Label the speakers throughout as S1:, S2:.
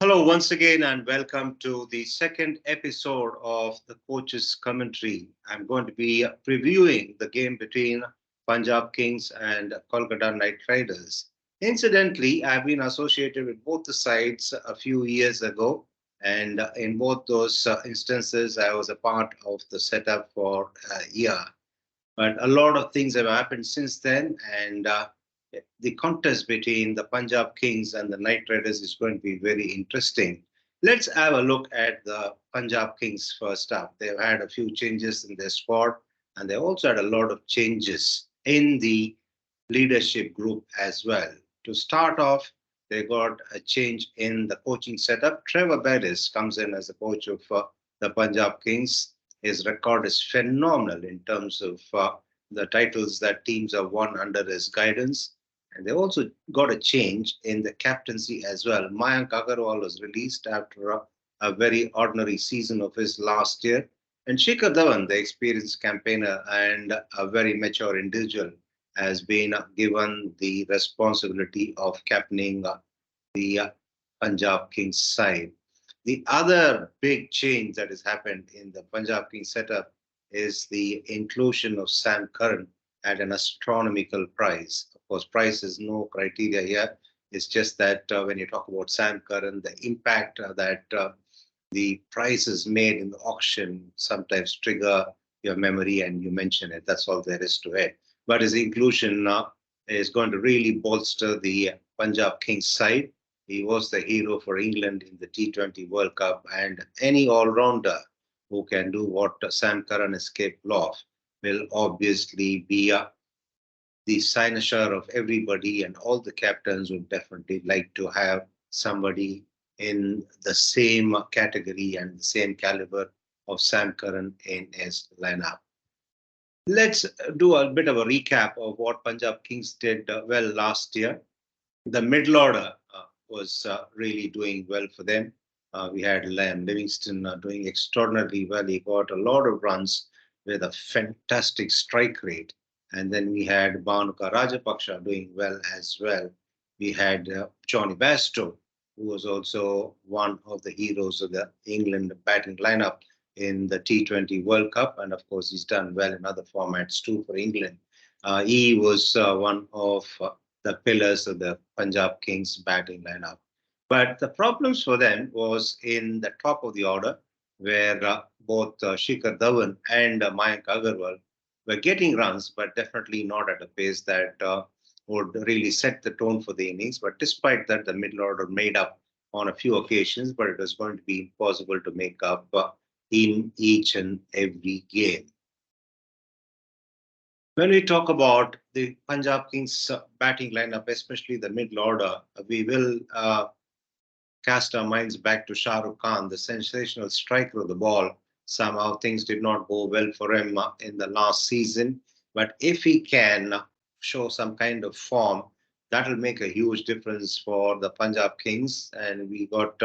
S1: Hello, once again, and welcome to the second episode of the Coach's Commentary. I'm going to be previewing the game between Punjab Kings and Kolkata Knight Riders. Incidentally, I've been associated with both the sides a few years ago, and in both those instances, I was a part of the setup for a year. But a lot of things have happened since then, and the contest between the Punjab Kings and the Knight Riders is going to be very interesting. Let's have a look at the Punjab Kings first up. They've had a few changes in their squad, and they also had a lot of changes in the leadership group as well. To start off, they got a change in the coaching setup. Trevor Bettis comes in as the coach of the Punjab Kings. His record is phenomenal in terms of the titles that teams have won under his guidance. And they also got a change in the captaincy as well. Mayank Agarwal was released after a very ordinary season of his last year. And Shikhar Dhawan, the experienced campaigner and a very mature individual, has been given the responsibility of captaining the Punjab Kings side. The other big change that has happened in the Punjab Kings setup is the inclusion of Sam Curran at an astronomical price. Of course, price is no criteria here. It's just that when you talk about Sam Curran, the impact that the prices made in the auction sometimes trigger your memory and you mention it. That's all there is to it. But his inclusion is going to really bolster the Punjab Kings side. He was the hero for England in the T20 World Cup, and any all-rounder who can do what Sam Curran is capable of will obviously be the cynosure of everybody, and all the captains would definitely like to have somebody in the same category and the same caliber of Sam Curran in his lineup. Let's do a bit of a recap of what Punjab Kings did well last year. The middle order was really doing well for them. We had Liam Livingston doing extraordinarily well. He got a lot of runs with a fantastic strike rate. And then we had Bhanuka Rajapaksha doing well as well. We had Johnny Bairstow, who was also one of the heroes of the England batting lineup in the T20 World Cup. And of course, he's done well in other formats too for England. He was one of the pillars of the Punjab Kings batting lineup. But the problems for them was in the top of the order, where both Shikhar Dhawan and Mayank Agarwal were getting runs, but definitely not at a pace that would really set the tone for the innings. But despite that, the middle order made up on a few occasions, but it was going to be impossible to make up in each and every game. When we talk about the Punjab Kings batting lineup, especially the middle order, we will cast our minds back to Shah Rukh Khan, the sensational striker of the ball. Somehow things did not go well for him in the last season. But if he can show some kind of form, that will make a huge difference for the Punjab Kings. And we got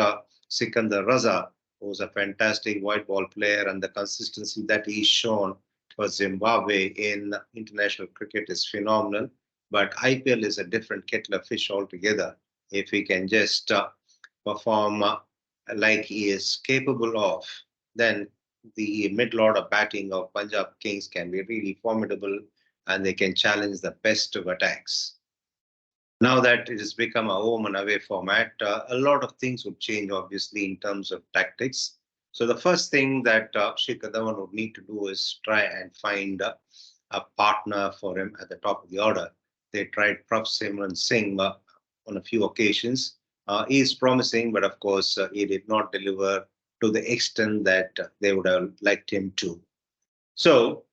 S1: Sikandar Raza, who's a fantastic white ball player, and the consistency that he's shown for Zimbabwe in international cricket is phenomenal. But IPL is a different kettle of fish altogether. If he can just perform like he is capable of, then the middle order batting of Punjab Kings can be really formidable and they can challenge the best of attacks. Now that it has become a home and away format, a lot of things would change, obviously, in terms of tactics. So the first thing that Shikhar Dhawan would need to do is try and find a partner for him at the top of the order. They tried Prav Simran Singh on a few occasions. He is promising, but of course, he did not deliver to the extent that they would have liked him to. So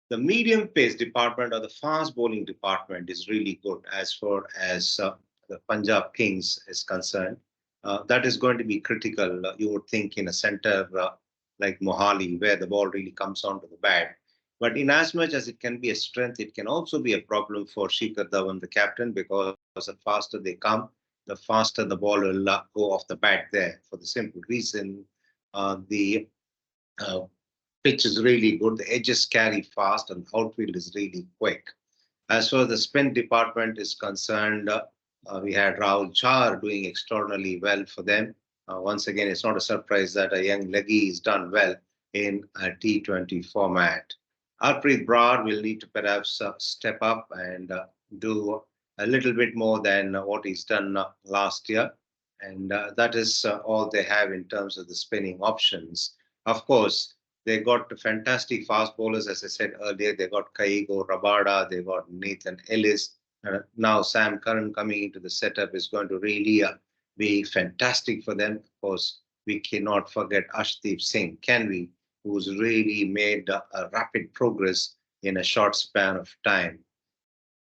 S1: the medium pace department or the fast bowling department is really good as far as the Punjab Kings is concerned. That is going to be critical, you would think, in a center like Mohali, where the ball really comes onto the bat. But in as much as it can be a strength, it can also be a problem for Shikhar Dhawan, the captain, because the faster they come, the faster the ball will go off the bat there. For the simple reason, the uh, pitch is really good, the edges carry fast, and the outfield is really quick. As far as the spin department is concerned, We had Rahul Char doing extraordinarily well for them. Once again, it's not a surprise that a young leggy is done well in a T20 format. Harpreet Brar will need to perhaps step up and do a little bit more than what he's done last year. And that is all they have in terms of the spinning options. Of course, they got fantastic fast bowlers, as I said earlier. They got Kaigo Rabada, they got Nathan Ellis. Now Sam Curran coming into the setup is going to really be fantastic for them. Of course, we cannot forget Ashdeep Singh, can we? Who's really made a rapid progress in a short span of time.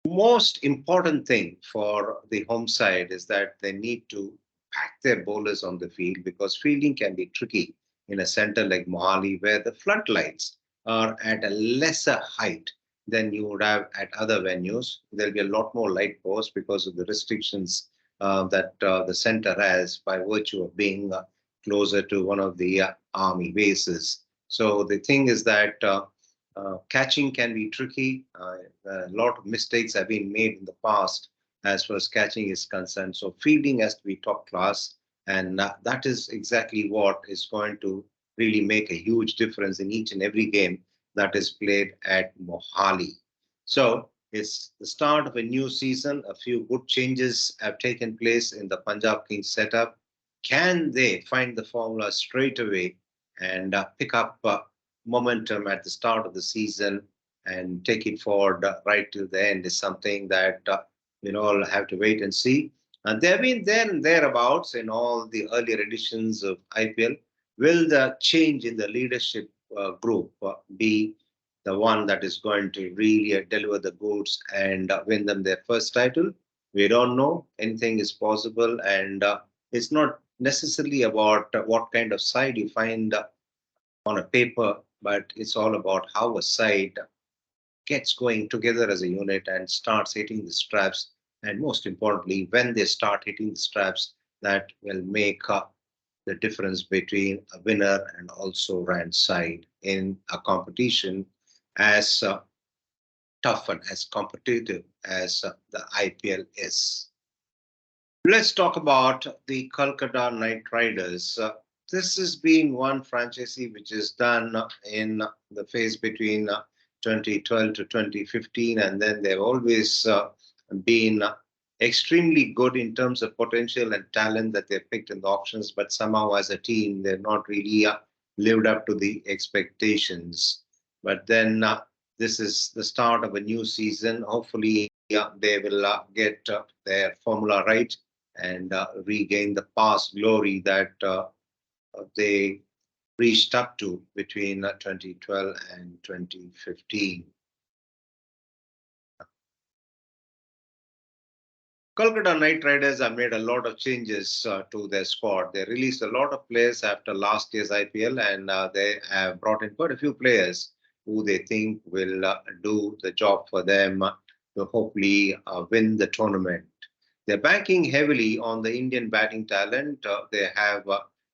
S1: Most important thing for the home side is that they need to pack their bowlers on the field because fielding can be tricky in a center like Mohali where the floodlights are at a lesser height than you would have at other venues. There'll be a lot more light posts because of the restrictions that the center has by virtue of being closer to one of the army bases. So the thing is that catching can be tricky. A lot of mistakes have been made in the past as far as catching is concerned. So fielding has to be top class, and that is exactly what is going to really make a huge difference in each and every game that is played at Mohali. So it's the start of a new season. A few good changes have taken place in the Punjab Kings setup. Can they find the formula straight away and pick up momentum at the start of the season and take it forward right till the end is something that we all have to wait and see. And they've been there and thereabouts in all the earlier editions of IPL. Will the change in the leadership group be the one that is going to really deliver the goods and win them their first title? We don't know. Anything is possible, and it's not necessarily about what kind of side you find on a paper, but it's all about how a side gets going together as a unit and starts hitting the straps. And most importantly, when they start hitting the straps, that will make the difference between a winner and also ran side in a competition as tough and as competitive as the IPL is. Let's talk about the Kolkata Knight Riders. This has been one franchisee which is done in the phase between 2012 to 2015, and then they've always been extremely good in terms of potential and talent that they've picked in the auctions, but somehow as a team, they've not really lived up to the expectations. But then this is the start of a new season. Hopefully, they will get their formula right and regain the past glory that they reached up to between 2012 and 2015. Kolkata Knight Riders have made a lot of changes to their squad. They released a lot of players after last year's IPL, and they have brought in quite a few players who they think will do the job for them to hopefully win the tournament. They're banking heavily on the Indian batting talent. They have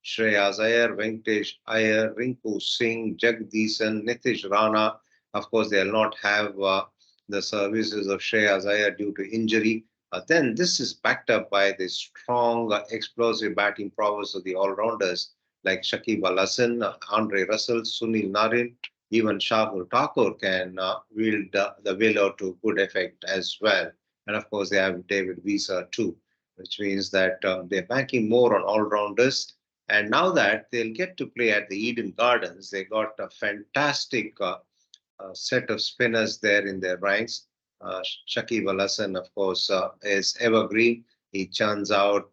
S1: Shreyas Iyer, Venkatesh Iyer, Rinku Singh, Jagdeesan, Nitish Rana. Of course, they'll not have the services of Shreyas Iyer due to injury. Then this is backed up by the strong, explosive batting prowess of the all-rounders like Shakib Al Hasan, Andre Russell, Sunil Narin, even Shahul Thakur can wield the willow to good effect as well. And of course, they have David Visa too, which means that they're banking more on all-rounders. And now that they'll get to play at the Eden Gardens, they got a fantastic set of spinners there in their ranks. Shakib Al Hasan, of course, is evergreen. He churns out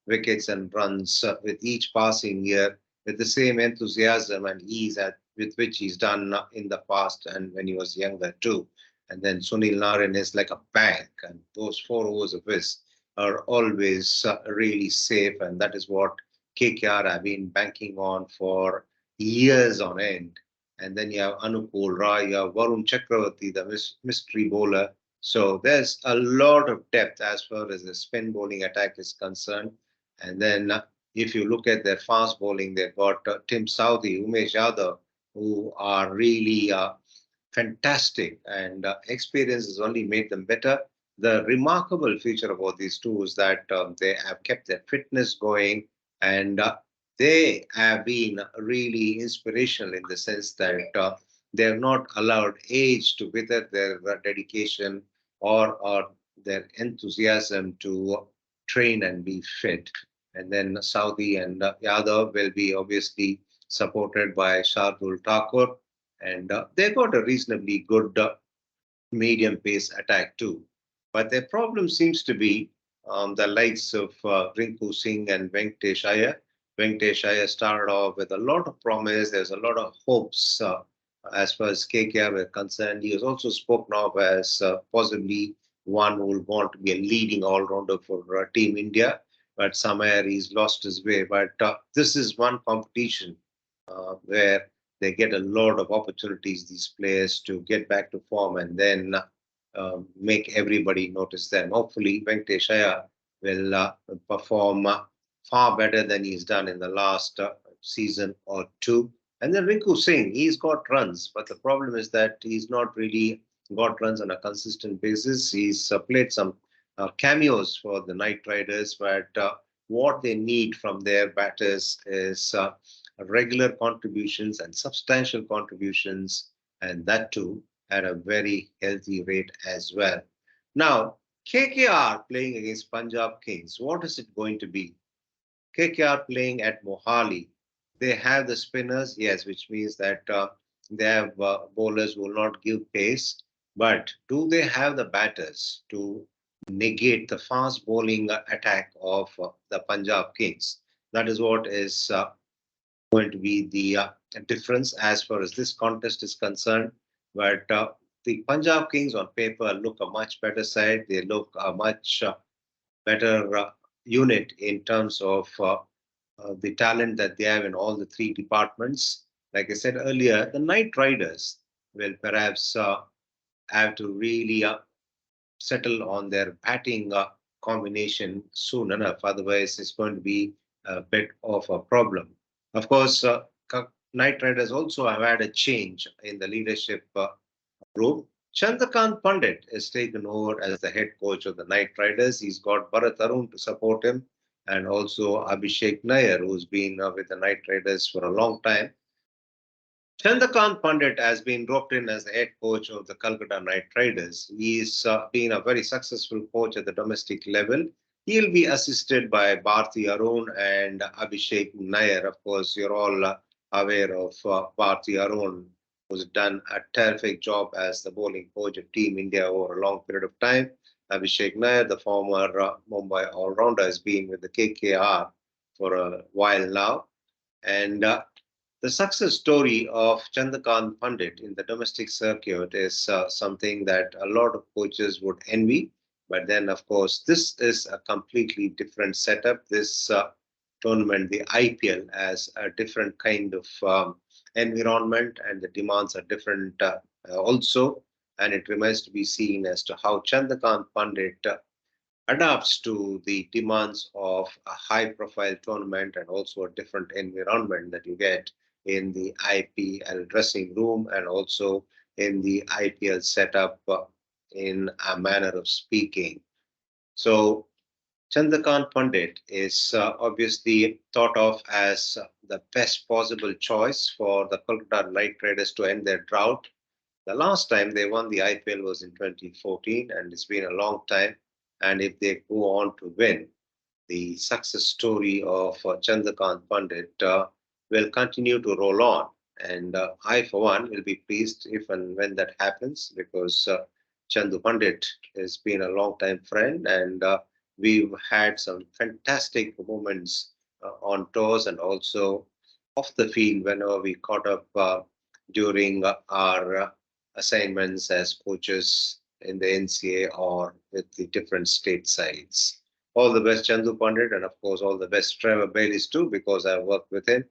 S1: wickets and runs with each passing year with the same enthusiasm and ease with which he's done in the past and when he was younger too. And then Sunil Narin is like a bank, and those 4 overs of his are always really safe, and that is what KKR have been banking on for years on end. And then you have Anupul Rai, you have Varun Chakravarti, the mystery bowler. So there's a lot of depth as far as the spin bowling attack is concerned. And then if you look at their fast bowling, they've got Tim Southey, Umesh Yadav, who are really fantastic, and experience has only made them better. the remarkable feature about these two is that they have kept their fitness going, and they have been really inspirational in the sense that they have not allowed age to wither their dedication or their enthusiasm to train and be fit. And then Saudi and Yadav will be obviously supported by Shardul Thakur, and they got a reasonably good medium pace attack too. But their problem seems to be the likes of Rinku Singh and Venkatesh Iyer. Venkatesh Iyer started off with a lot of promise. There's a lot of hopes as far as KKR were concerned. He was also spoken of as possibly one who will want to be a leading all-rounder for Team India. But somewhere he's lost his way. But this is one competition where they get a lot of opportunities, these players, to get back to form and then make everybody notice them. Hopefully, Venkatesh Iyer will perform far better than he's done in the last season or two. And then Rinku Singh, he's got runs, but the problem is that he's not really got runs on a consistent basis. He's played some cameos for the Knight Riders, but what they need from their batters is regular contributions and substantial contributions, and that too at a very healthy rate as well. Now, KKR playing against Punjab Kings, what is it going to be? KKR playing at Mohali. They have the spinners, yes, which means that they have bowlers who will not give pace. But do they have the batters to negate the fast bowling attack of the Punjab Kings? That is what is going to be the difference as far as this contest is concerned. But the Punjab Kings on paper look a much better side. They look a much better unit in terms of the talent that they have in all the three departments. Like I said earlier, the Knight Riders will perhaps have to really settle on their batting combination soon enough. Otherwise, it's going to be a bit of a problem. Of course, Knight Riders also have had a change in the leadership group. Chandrakant Pandit is taken over as the head coach of the Knight Riders. He's got Bharat Arun to support him, and also Abhishek Nair, who's been with the Knight Riders for a long time. Chandrakant Pandit has been roped in as the head coach of the Calcutta Knight Riders. He's been a very successful coach at the domestic level. He'll be assisted by Bharti Arun and Abhishek Nair. Of course, you're all aware of Bharti Arun, who's done a terrific job as the bowling coach of Team India over a long period of time. Abhishek Nair, the former Mumbai all-rounder, has been with the KKR for a while now. And the success story of Chandrakant Pandit in the domestic circuit is something that a lot of coaches would envy. But then, of course, this is a completely different setup. This tournament, the IPL, has a different kind of environment, and the demands are different also. And it remains to be seen as to how Chandrakant Pandit adapts to the demands of a high profile tournament and also a different environment that you get in the IPL dressing room and also in the IPL setup in a manner of speaking. So Chandrakant Pandit is obviously thought of as the best possible choice for the Kolkata Knight Riders to end their drought. The last time they won the IPL was in 2014, and it's been a long time. And if they go on to win, the success story of Chandrakant Pandit will continue to roll on. And I, for one, will be pleased if and when that happens because Chandu Pandit has been a long time friend, and we've had some fantastic moments on tours and also off the field whenever we caught up during our assignments as coaches in the NCA or with the different state sides. All the best, Chandu Pandit, and of course, all the best, Trevor Bayliss, too, because I've worked with him.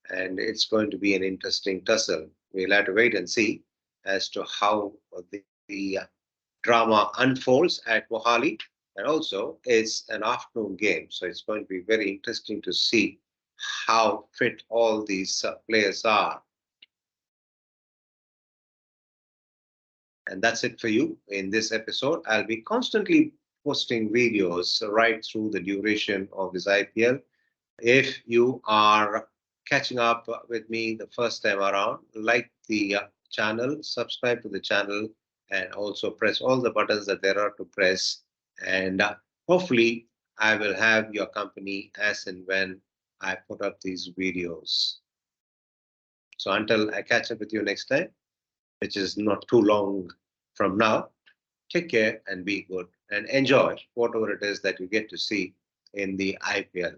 S1: And it's going to be an interesting tussle. We'll have to wait and see as to how the drama unfolds at Mohali. And also, it's an afternoon game, so it's going to be very interesting to see how fit all these players are. And that's it for you in this episode. I'll be constantly posting videos right through the duration of this IPL. If you are catching up with me the first time around, like the channel, subscribe to the channel, and also press all the buttons that there are to press. And hopefully, I will have your company as and when I put up these videos. So until I catch up with you next time, which is not too long from now, take care and be good and enjoy whatever it is that you get to see in the IPL.